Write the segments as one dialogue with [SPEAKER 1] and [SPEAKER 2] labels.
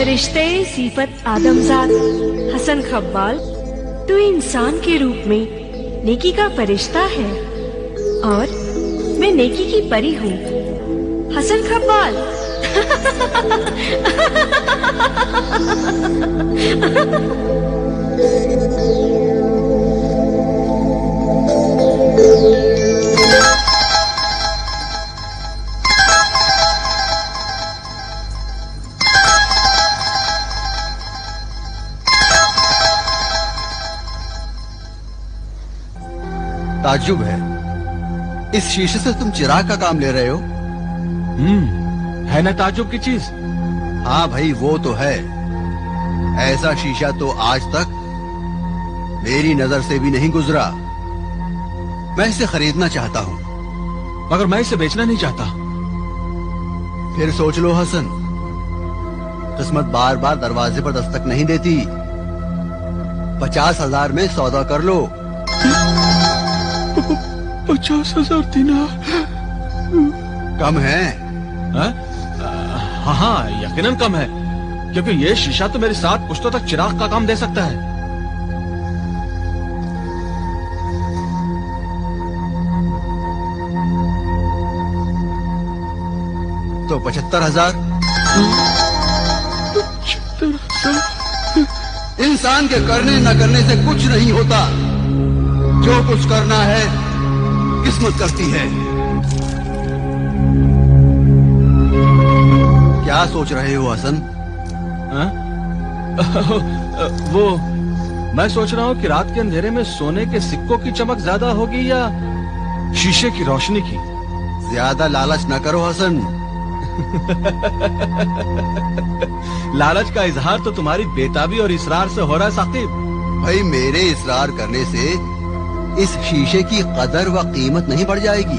[SPEAKER 1] फरिश्ते सिफत आदमजाद हसन खब्बाल, तू इंसान के रूप में नेकी का फरिश्ता है और मैं नेकी की परी हूँ। हसन खब्बाल
[SPEAKER 2] ताज्जुब है, इस शीशे से तुम चिराग का काम ले रहे हो?
[SPEAKER 3] है ना ताज्जुब की चीज।
[SPEAKER 2] हाँ भाई, वो तो है। ऐसा शीशा तो आज तक मेरी नजर से भी नहीं गुजरा। मैं इसे खरीदना चाहता हूँ,
[SPEAKER 3] मगर मैं इसे बेचना नहीं चाहता।
[SPEAKER 2] फिर सोच लो हसन, किस्मत बार बार दरवाजे पर दस्तक नहीं देती। 50,000 में सौदा कर लो।
[SPEAKER 3] 50,000 दिनार
[SPEAKER 2] कम है?
[SPEAKER 3] हाँ हाँ, यकीनन कम है, क्योंकि ये शीशा तो मेरे 7 पुश्तों तक चिराग का काम दे सकता है।
[SPEAKER 2] तो 75,000।
[SPEAKER 3] 75,000।
[SPEAKER 2] इंसान के करने न करने से कुछ नहीं होता। जो कुछ करना है किस्मत करती है। क्या सोच रहे हो हसन?
[SPEAKER 3] वो मैं सोच रहा हूँ कि रात के अंधेरे में सोने के सिक्कों की चमक ज्यादा होगी या शीशे की रोशनी की।
[SPEAKER 2] ज्यादा लालच न करो हसन।
[SPEAKER 3] लालच का इजहार तो तुम्हारी बेताबी और इसरार से हो रहा है साकिब।
[SPEAKER 2] भाई, मेरे इसरार करने से इस शीशे की कदर व कीमत नहीं बढ़ जाएगी।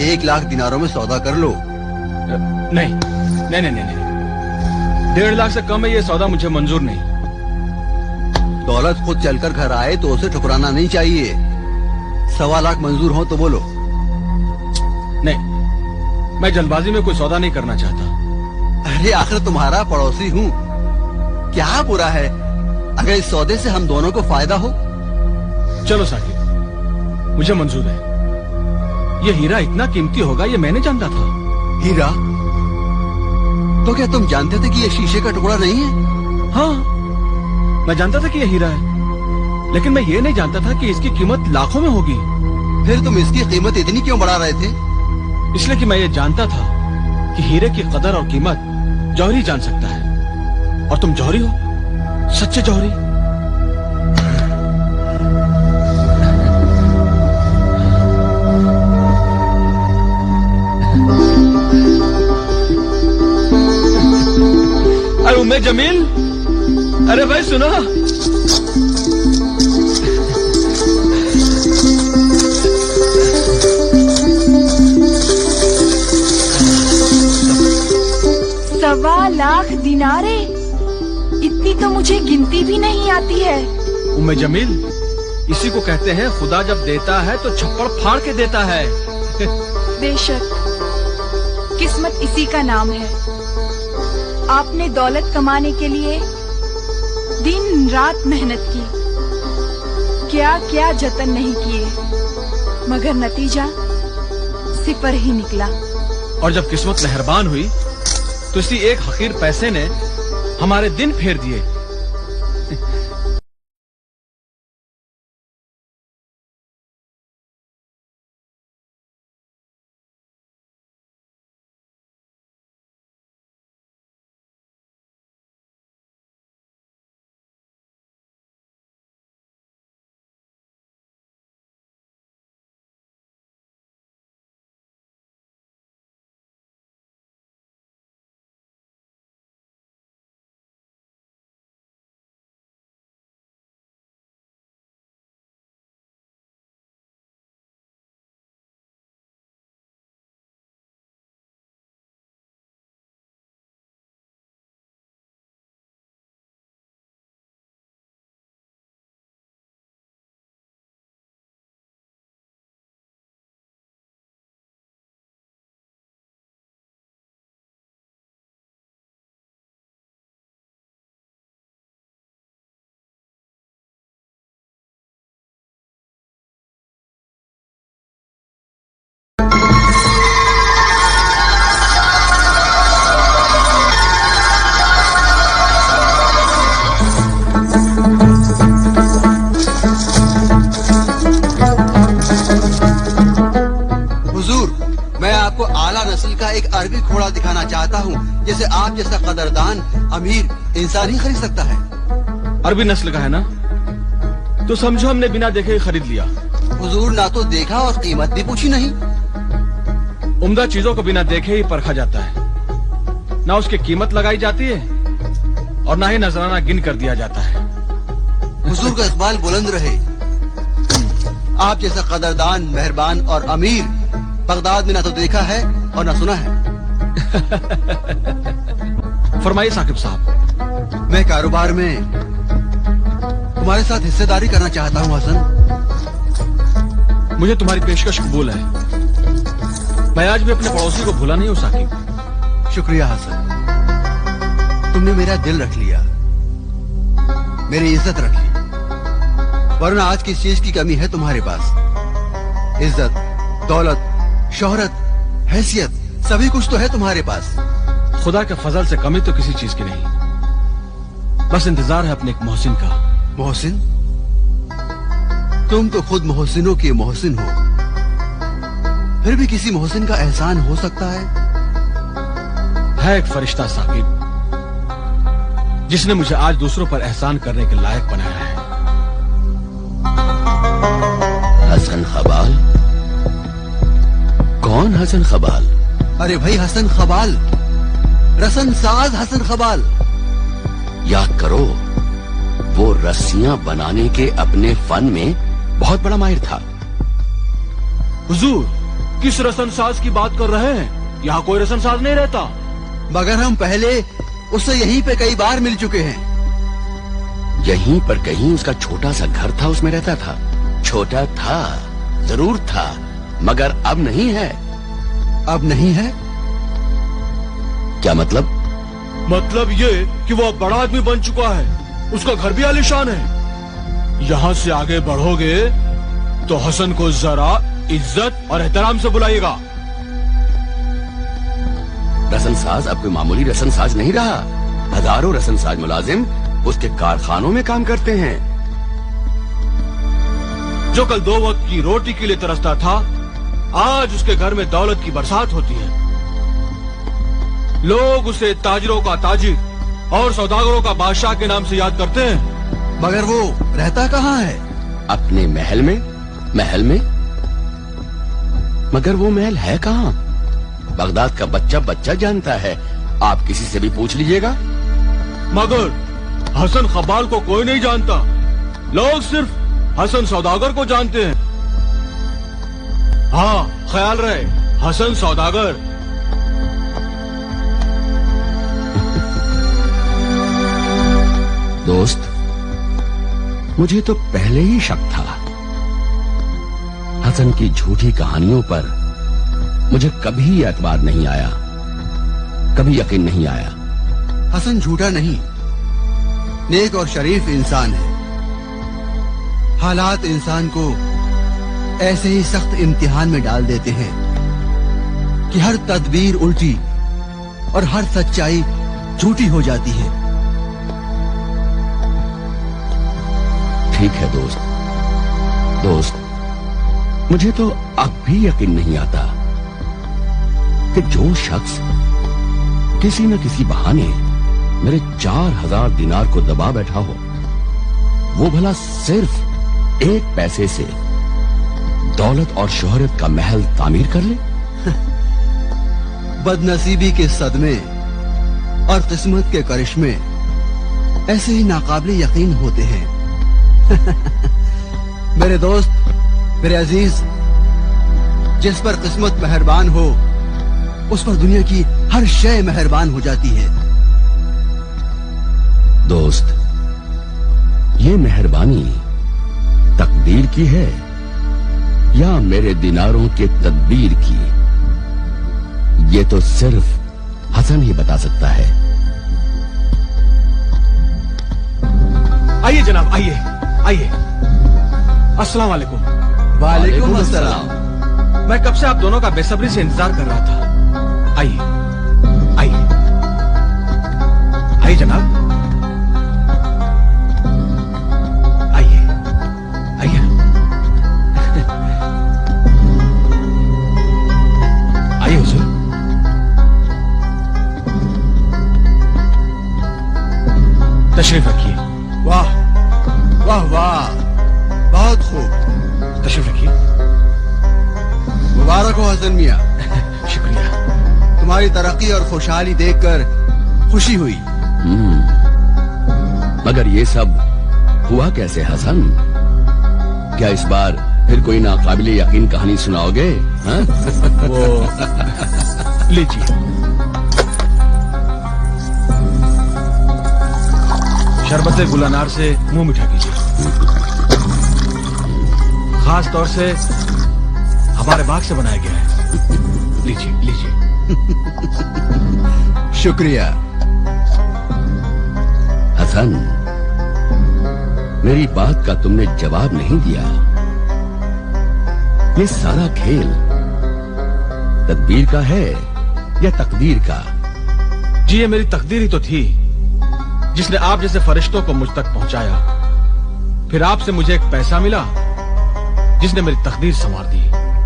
[SPEAKER 2] 1,00,000 दिनारों में सौदा कर लो।
[SPEAKER 3] नहीं नहीं नहीं नहीं, नहीं। 1.5 लाख से कम है ये सौदा, मुझे मंजूर नहीं।
[SPEAKER 2] दौलत खुद चलकर घर आए तो उसे ठुकराना नहीं चाहिए। 1.25 लाख मंजूर हो तो बोलो।
[SPEAKER 3] नहीं, मैं जल्दबाजी में कोई सौदा नहीं करना चाहता।
[SPEAKER 2] अरे आखिर तुम्हारा पड़ोसी हूँ, क्या बुरा है अगर इस सौदे से हम दोनों को फायदा हो?
[SPEAKER 3] चलो साकिब, मुझे मंजूर है। ये हीरा इतना कीमती होगा ये मैंने जानता था।
[SPEAKER 2] हीरा? तो क्या तुम जानते थे कि ये शीशे का टुकड़ा नहीं है?
[SPEAKER 3] हाँ, मैं जानता था कि ये हीरा है, लेकिन मैं ये नहीं जानता था कि इसकी कीमत लाखों में होगी।
[SPEAKER 2] फिर तुम इसकी कीमत इतनी क्यों बढ़ा रहे थे?
[SPEAKER 3] इसलिए कि मैं ये जानता था कि हीरे की कदर और कीमत जौहरी जान सकता है, और तुम जौहरी हो, सच्चे जौहरी। अरे उम्मे जमील, अरे भाई सुनो।
[SPEAKER 1] ₹1.25 लाख दिनारे, इतनी तो मुझे गिनती भी नहीं आती है।
[SPEAKER 3] उम्मे जमील, इसी को कहते हैं खुदा जब देता है तो छप्पड़ फाड़ के देता है।
[SPEAKER 1] बेशक, किस्मत इसी का नाम है। आपने दौलत कमाने के लिए दिन रात मेहनत की, क्या क्या जतन नहीं किए, मगर नतीजा सिफर ही निकला।
[SPEAKER 3] और जब किस्मत मेहरबान हुई तो इसी एक हकीर पैसे ने हमारे दिन फेर दिए।
[SPEAKER 2] जैसे आप जैसा कदरदान अमीर इंसान ही खरीद सकता है।
[SPEAKER 3] अरबी नस्ल का है ना, तो समझो हमने बिना देखे ही खरीद लिया।
[SPEAKER 2] हुजूर ना तो देखा और कीमत भी पूछी नहीं।
[SPEAKER 3] उम्दा चीजों को बिना देखे ही परखा जाता है, ना उसकी कीमत लगाई जाती है और ना ही नजराना गिन कर दिया जाता है।
[SPEAKER 2] हुजूर का इकबाल बुलंद रहे। आप जैसा कदरदान, मेहरबान और अमीर बगदाद में ना तो देखा है और ना सुना है।
[SPEAKER 3] फरमाइए साकिब साहब।
[SPEAKER 2] मैं कारोबार में तुम्हारे साथ हिस्सेदारी करना चाहता हूँ हसन।
[SPEAKER 3] मुझे तुम्हारी पेशकश कबूल है। मैं आज भी अपने पड़ोसी को भूला नहीं हूँ साकिब।
[SPEAKER 2] शुक्रिया हसन, तुमने मेरा दिल रख लिया, मेरी इज्जत रख ली। वरना आज किस चीज की कमी है तुम्हारे पास? इज्जत, दौलत, शोहरत, हैसियत, सभी कुछ तो है तुम्हारे पास।
[SPEAKER 3] खुदा के फजल से कमी तो किसी चीज की नहीं, बस इंतजार है अपने एक मोहसिन का।
[SPEAKER 2] मोहसिन? तुम तो खुद मोहसिनों के मोहसिन हो, फिर भी किसी मोहसिन का एहसान हो सकता है
[SPEAKER 3] एक फरिश्ता साकिब, जिसने मुझे आज दूसरों पर एहसान करने के लायक बनाया है।
[SPEAKER 4] हसन खबाल? कौन हसन खबाल?
[SPEAKER 2] अरे भाई हसन खबाल, रसन साज हसन खबाल।
[SPEAKER 4] याद करो, वो रस्सियां बनाने के अपने फन में बहुत बड़ा माहिर था।
[SPEAKER 3] हुजूर, किस रसन साज की बात कर रहे हैं? यहाँ कोई रसन साज नहीं रहता।
[SPEAKER 2] मगर हम पहले उससे यहीं पे कई बार मिल चुके हैं।
[SPEAKER 4] यहीं पर कहीं उसका छोटा सा घर था, उसमें रहता था। छोटा था, जरूर था, मगर अब नहीं है।
[SPEAKER 2] अब नहीं है?
[SPEAKER 4] क्या मतलब?
[SPEAKER 3] मतलब ये कि वो अब बड़ा आदमी बन चुका है, उसका घर भी आलीशान है। यहाँ से आगे बढ़ोगे तो हसन को जरा इज्जत और एहतराम से बुलाइएगा।
[SPEAKER 4] रसनसाज अब कोई मामूली रसनसाज नहीं रहा। हजारों रसनसाज मुलाजिम उसके कारखानों में काम करते हैं।
[SPEAKER 3] जो कल 2 वक्त की रोटी के लिए तरसता था, आज उसके घर में दौलत की बरसात होती है। लोग उसे ताजिरों का ताजिर और सौदागरों का बादशाह के नाम से याद करते हैं।
[SPEAKER 2] मगर वो रहता कहाँ है?
[SPEAKER 4] अपने महल में। महल में? मगर वो महल है कहाँ? बगदाद का बच्चा बच्चा जानता है, आप किसी से भी पूछ लीजिएगा।
[SPEAKER 3] मगर हसन खबाल को कोई नहीं जानता, लोग सिर्फ हसन सौदागर को जानते हैं। हाँ, ख्याल रहे, हसन सौदागर।
[SPEAKER 4] दोस्त, मुझे तो पहले ही शक था। हसन की झूठी कहानियों पर मुझे कभी एतबार नहीं आया, कभी यकीन नहीं आया।
[SPEAKER 2] हसन झूठा नहीं, नेक और शरीफ इंसान है। हालात इंसान को ऐसे ही सख्त इम्तिहान में डाल देते हैं कि हर तदबीर उल्टी और हर सच्चाई झूठी हो जाती है।
[SPEAKER 4] ठीक है दोस्त, मुझे तो अब भी यकीन नहीं आता कि जो शख्स किसी न किसी बहाने मेरे 4000 दिनार को दबा बैठा हो, वो भला सिर्फ 1 पैसे से दौलत और शोहरत का महल तामीर कर ले।
[SPEAKER 2] बदनसीबी के सदमे और किस्मत के करिश्मे ऐसे ही नाकाबिले यकीन होते हैं। मेरे दोस्त, मेरे अजीज, जिस पर किस्मत मेहरबान हो, उस पर दुनिया की हर शय मेहरबान हो जाती है।
[SPEAKER 4] दोस्त, ये मेहरबानी तकदीर की है या मेरे दिनारों के तदबीर की, ये तो सिर्फ हसन ही बता सकता है।
[SPEAKER 3] आइए जनाब, आइए। अस्सलाम वालेकुम।
[SPEAKER 2] वालेकुम अस्सलाम।
[SPEAKER 3] मैं कब से आप दोनों का बेसब्री से इंतजार कर रहा था। आइए जनाब, आइए। आइए हुजूर।
[SPEAKER 2] तुम्हारी तरक्की और खुशहाली देखकर खुशी हुई।
[SPEAKER 4] मगर ये सब हुआ कैसे हसन? क्या इस बार फिर कोई नाकाबिले यकीन कहानी सुनाओगे? हाँ?
[SPEAKER 3] वो लीजिए, शरबत गुलानार से मुंह मीठा कीजिए। खास तौर से हमारे बाग से बनाया गया है। लीजिए लीजिए।
[SPEAKER 2] शुक्रिया।
[SPEAKER 4] हसन, मेरी बात का तुमने जवाब नहीं दिया। ये सारा खेल तदबीर का है या तकदीर का?
[SPEAKER 3] जी, ये मेरी तकदीर ही तो थी, जिसने आप जैसे फरिश्तों को मुझ तक पहुंचाया। फिर आपसे मुझे एक पैसा मिला, जिसने मेरी तकदीर संवार दी।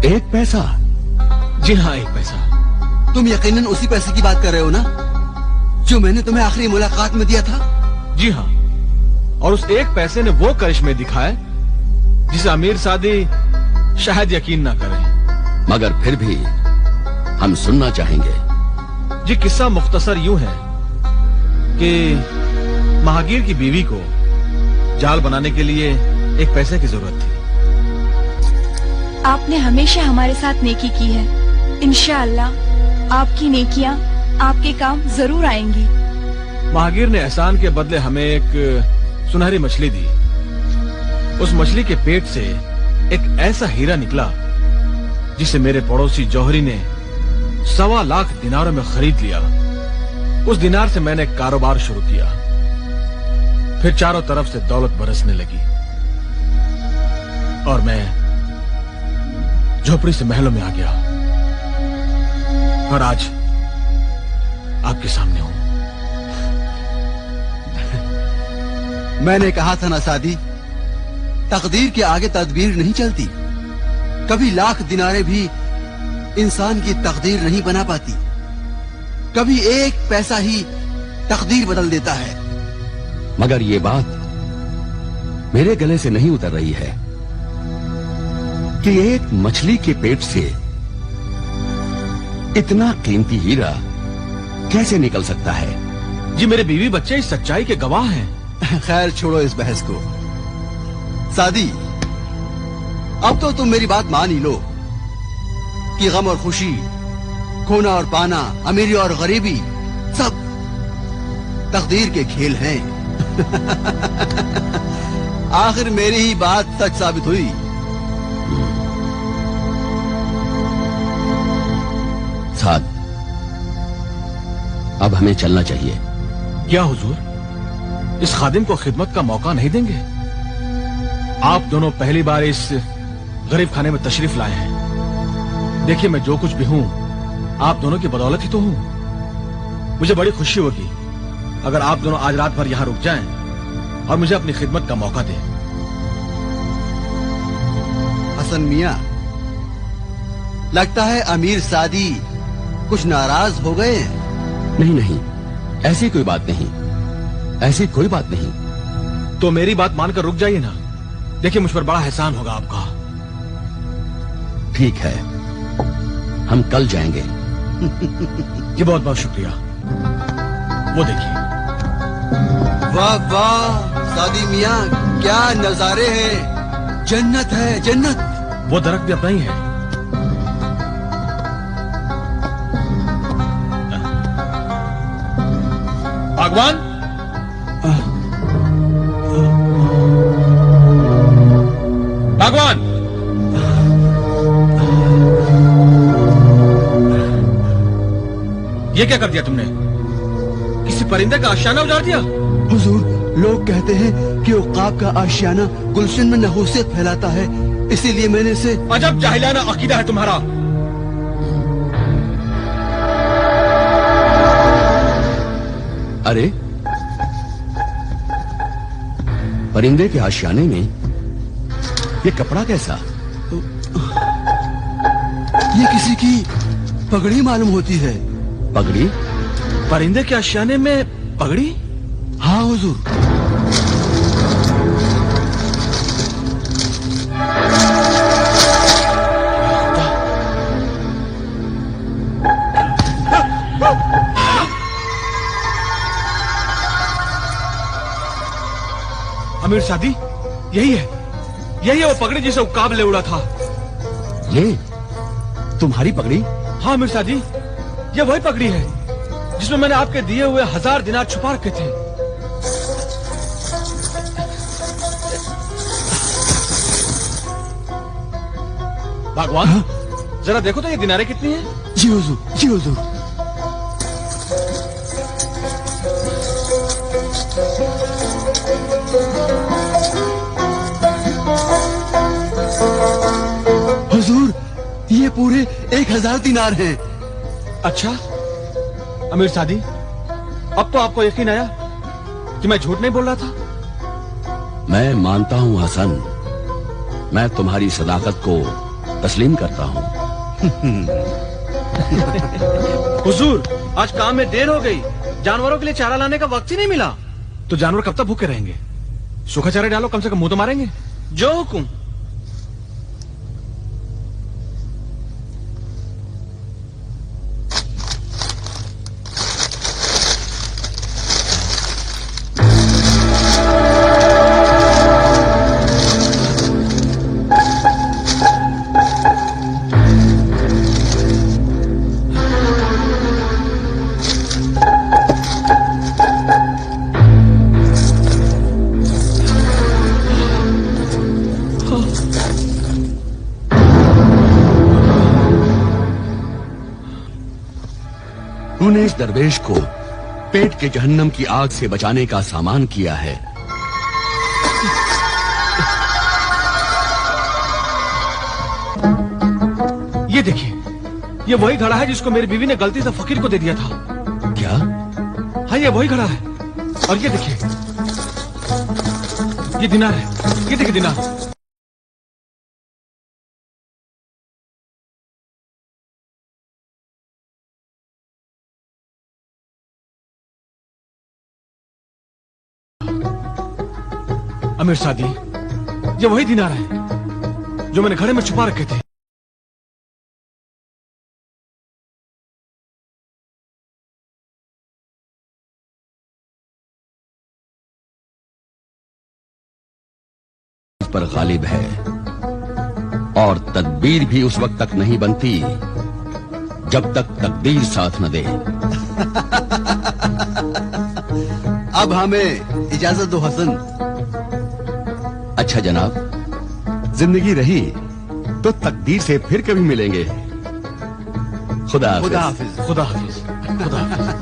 [SPEAKER 4] एक पैसा?
[SPEAKER 3] जी हाँ, एक पैसा।
[SPEAKER 2] तुम यकीनन उसी पैसे की बात कर रहे हो ना, जो मैंने तुम्हें आखिरी मुलाकात में दिया था?
[SPEAKER 3] जी हाँ, और उस एक पैसे ने वो करिश्मे दिखाए जिसे अमीर सादी शायद यकीन ना करें।
[SPEAKER 4] मगर फिर भी हम सुनना चाहेंगे।
[SPEAKER 3] जी, किस्सा मुख्तसर यूं है कि महागीर की बीवी को जाल बनाने के लिए एक पैसे की जरूरत थी।
[SPEAKER 5] आपने हमेशा हमारे साथ नेकी की है। इंशाअल्लाह आपकी नेकियां आपके काम जरूर आएंगी।
[SPEAKER 3] महागीर ने एहसान के बदले हमें एक सुनहरी मछली दी। उस मछली के पेट से एक ऐसा हीरा निकला जिसे मेरे पड़ोसी जौहरी ने 1.25 लाख दिनारों में खरीद लिया। उस दिनार से मैंने एक कारोबार शुरू किया। फिर चारों तरफ से दौलत बरसने लगी और मैं झोपड़ी से महलों में आ गया और आज आपके सामने हूं।
[SPEAKER 2] मैंने कहा था ना सादी, तकदीर के आगे तदबीर नहीं चलती। कभी लाख दिनारे भी इंसान की तकदीर नहीं बना पाती। कभी एक पैसा ही तकदीर बदल देता है।
[SPEAKER 4] मगर ये बात मेरे गले से नहीं उतर रही है कि एक मछली के पेट से इतना कीमती हीरा कैसे निकल सकता है?
[SPEAKER 3] जी, मेरे बीवी बच्चे इस सच्चाई के गवाह हैं।
[SPEAKER 2] खैर, छोड़ो इस बहस को। सादी, अब तो तुम मेरी बात मान ही लो कि गम और खुशी, खोना और पाना, अमीरी और गरीबी सब तकदीर के खेल हैं। आखिर मेरी ही बात सच साबित हुई।
[SPEAKER 4] साद, अब हमें चलना चाहिए।
[SPEAKER 3] क्या हुजूर, इस खादिम को खिदमत का मौका नहीं देंगे? आप दोनों पहली बार इस गरीब खाने में तशरीफ लाए हैं। देखिए, मैं जो कुछ भी हूं आप दोनों की बदौलत ही तो हूं। मुझे बड़ी खुशी होगी अगर आप दोनों आज रात भर यहां रुक जाएं और मुझे अपनी खिदमत का मौका दें।
[SPEAKER 2] हसन मियां, लगता है अमीर सादी कुछ नाराज हो गए हैं।
[SPEAKER 4] नहीं नहीं, ऐसी कोई बात नहीं, ऐसी कोई बात नहीं।
[SPEAKER 3] तो मेरी बात मानकर रुक जाइए ना। देखिए, मुझ पर बड़ा एहसान होगा आपका।
[SPEAKER 4] ठीक है, हम कल जाएंगे।
[SPEAKER 3] जी, बहुत बहुत शुक्रिया। वो देखिए।
[SPEAKER 2] वाह वाह सादी मियां, क्या नजारे हैं। जन्नत है, जन्नत।
[SPEAKER 3] वो दरख्त भी अपना ही है। बागवान, बागवान, ये क्या कर दिया तुमने? किसी परिंदे का आशियाना उजाड़ दिया?
[SPEAKER 2] हुजूर, लोग कहते हैं कि उक़ाब का आशियाना गुलशन में नहूसियत फैलाता है, इसीलिए मैंने इसे।
[SPEAKER 3] अजब जाहिलाना अकीदा है तुम्हारा।
[SPEAKER 4] अरे, परिंदे के आशियाने में ये कपड़ा कैसा?
[SPEAKER 2] ये किसी की पगड़ी मालूम होती है।
[SPEAKER 4] पगड़ी?
[SPEAKER 3] परिंदे के आशियाने में पगड़ी?
[SPEAKER 2] हाँ हुजूर।
[SPEAKER 3] अमीर सादी, यही है वो पगड़ी जिसे उकाब ले उड़ा था।
[SPEAKER 4] ये तुम्हारी पगड़ी?
[SPEAKER 3] हाँ अमीर सादी, ये वही पगड़ी है जिसमें मैंने आपके दिए हुए 1000 दिनार छुपा रखे थे। भगवान, जरा देखो तो ये दिनारें कितनी हैं?
[SPEAKER 2] जी हुजूर, जी हुजूर। हुजूर, ये पूरे 1000 दिनार हैं।
[SPEAKER 3] अच्छा अमीर सादी, अब तो आपको यकीन आया कि मैं झूठ नहीं बोल रहा था।
[SPEAKER 4] मैं मानता हूँ हसन, मैं तुम्हारी सदाकत को तस्लीम करता हूँ।
[SPEAKER 3] हुजूर, आज काम में देर हो गई, जानवरों के लिए चारा लाने का वक्त ही नहीं मिला। तो जानवर कब तक भूखे रहेंगे? सूखा चारा डालो, कम से कम मुंह तो मारेंगे। जो हुकुम।
[SPEAKER 4] तूने इस दरवेश को पेट के जहन्नम की आग से बचाने का सामान किया है।
[SPEAKER 3] ये देखिए, ये वही घड़ा है जिसको मेरी बीवी ने गलती से फकीर को दे दिया था।
[SPEAKER 4] क्या?
[SPEAKER 3] हाँ, ये वही घड़ा है। और ये देखिए, ये दिनार है, ये देखिए दिनार। अमीर सादी, ये वही दिनार है जो मैंने घड़े में छुपा रखे थे।
[SPEAKER 4] इस पर गालिब है और तदबीर भी उस वक्त तक नहीं बनती जब तक तकदीर साथ न दे।
[SPEAKER 2] अब हमें इजाजत दो हसन।
[SPEAKER 4] अच्छा जनाब, जिंदगी रही तो तकदीर से फिर कभी मिलेंगे। खुदा हाफिज।
[SPEAKER 3] खुदा हाफिज। खुदा हाफिज।